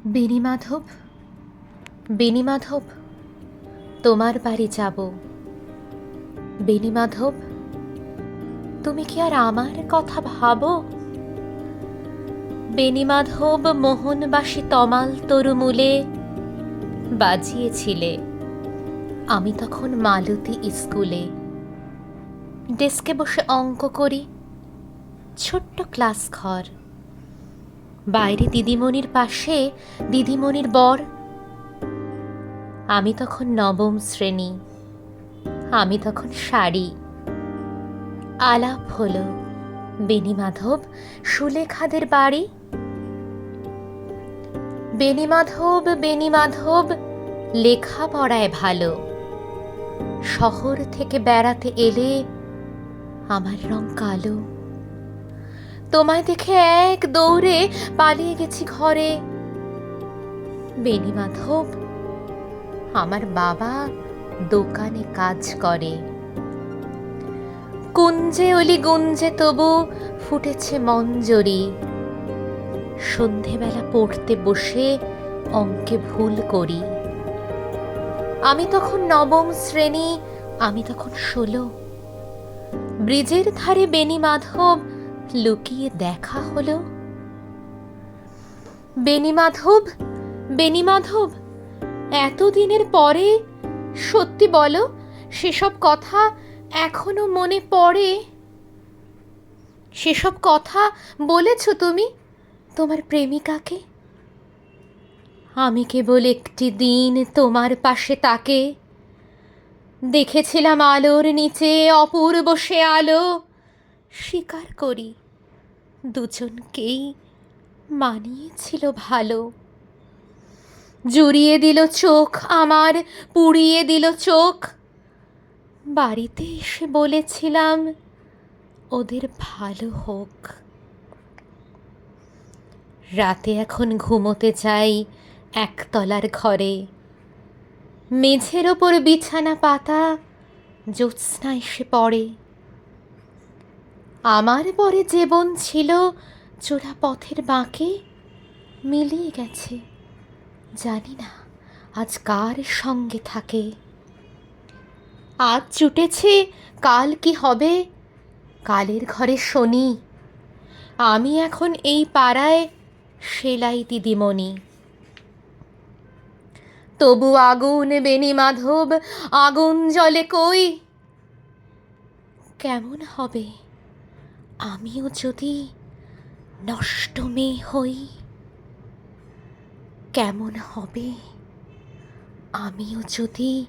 বেণীমাধব, বেণীমাধব, তোমার বাড়ি যাব। বেণীমাধব, তুমি কি আর আমার কথা ভাবো? বেণীমাধব, মোহনবাসী তমাল তরুমূলে বাজিয়েছিলে। আমি তখন মালতী স্কুলে ডেস্কে বসে অঙ্ক করি। ছোট্ট ক্লাস ঘর, বাইরে দিদিমণির পাশে দিদিমণির বর। আমি তখন নবম শ্রেণী, আমি তখন শাড়ি। আলাপ হলো বেণীমাধব, সুলেখাদের বাড়ি। বেণীমাধব, বেণীমাধব, লেখাপড়ায় ভালো। শহর থেকে বেড়াতে এলে আমার রং কালো। তোমায় দেখে এক দৌড়ে পালিয়ে গেছি ঘরে। বেণীমাধব, আমার বাবা দোকানে কাজ করে। কুঞ্জে অলি গুঞ্জে তবু ফুটেছে মঞ্জরি। সন্ধেবেলা পড়তে বসে অঙ্কে ভুল করি। আমি তখন নবম শ্রেণী, আমি তখন 16। ব্রিজের ধারে বেণীমাধব, লুকিয়ে দেখা হলো। বেণীমাধব, বেণীমাধব, এতদিনের পরে সত্যি বলো, সেসব কথা এখনো মনে পড়ে? সেসব কথা বলেছ তুমি তোমার প্রেমিকাকে? আমি কেবল একটি দিন তোমার পাশে তাকে দেখেছিলাম, আলোর নিচে অপূর্ব সে আলো। স্বীকার করি, দুজনকেই মানিয়েছিল ভালো। জুড়িয়ে দিল চোখ আমার, পুড়িয়ে দিল চোখ। বাড়িতে এসে বলেছিলাম, ওদের ভালো হোক। রাতে এখন ঘুমোতে যাই একতলার ঘরে। মেঝের ওপর বিছানা পাতা, জ্যোৎস্না এসে পড়ে। আমার পরে যে বোন ছিল চোরা পথের বাঁকে, মিলিয়ে গেছে। জানি না আজ কার সঙ্গে থাকে। আজ জুটেছে, কাল কি হবে? কালের ঘরে শনি। আমি এখন এই পাড়ায় সেলাই দিদিমণি। তবু আগুন বেণীমাধব, আগুন জ্বলে কই? কেমন হবে আমিও যদি নষ্ট মেয়ে হই? কেমন হবে আমিও যদি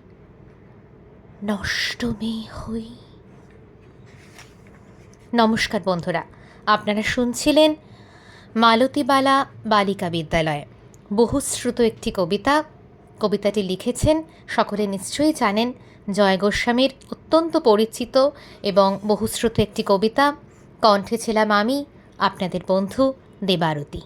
নষ্ট মেয়ে হই? নমস্কার বন্ধুরা, আপনারা শুনছিলেন মালতীবালা বালিকা বিদ্যালয়, বহুশ্রুত একটি কবিতা। কবিতাটি লিখেছেন, সকলে নিশ্চয়ই জানেন, জয় গোস্বামীর অত্যন্ত পরিচিত এবং বহুশ্রুত একটি কবিতা। কণ্ঠে ছিলাম আমি, আপনাদের বন্ধু দেবারতী।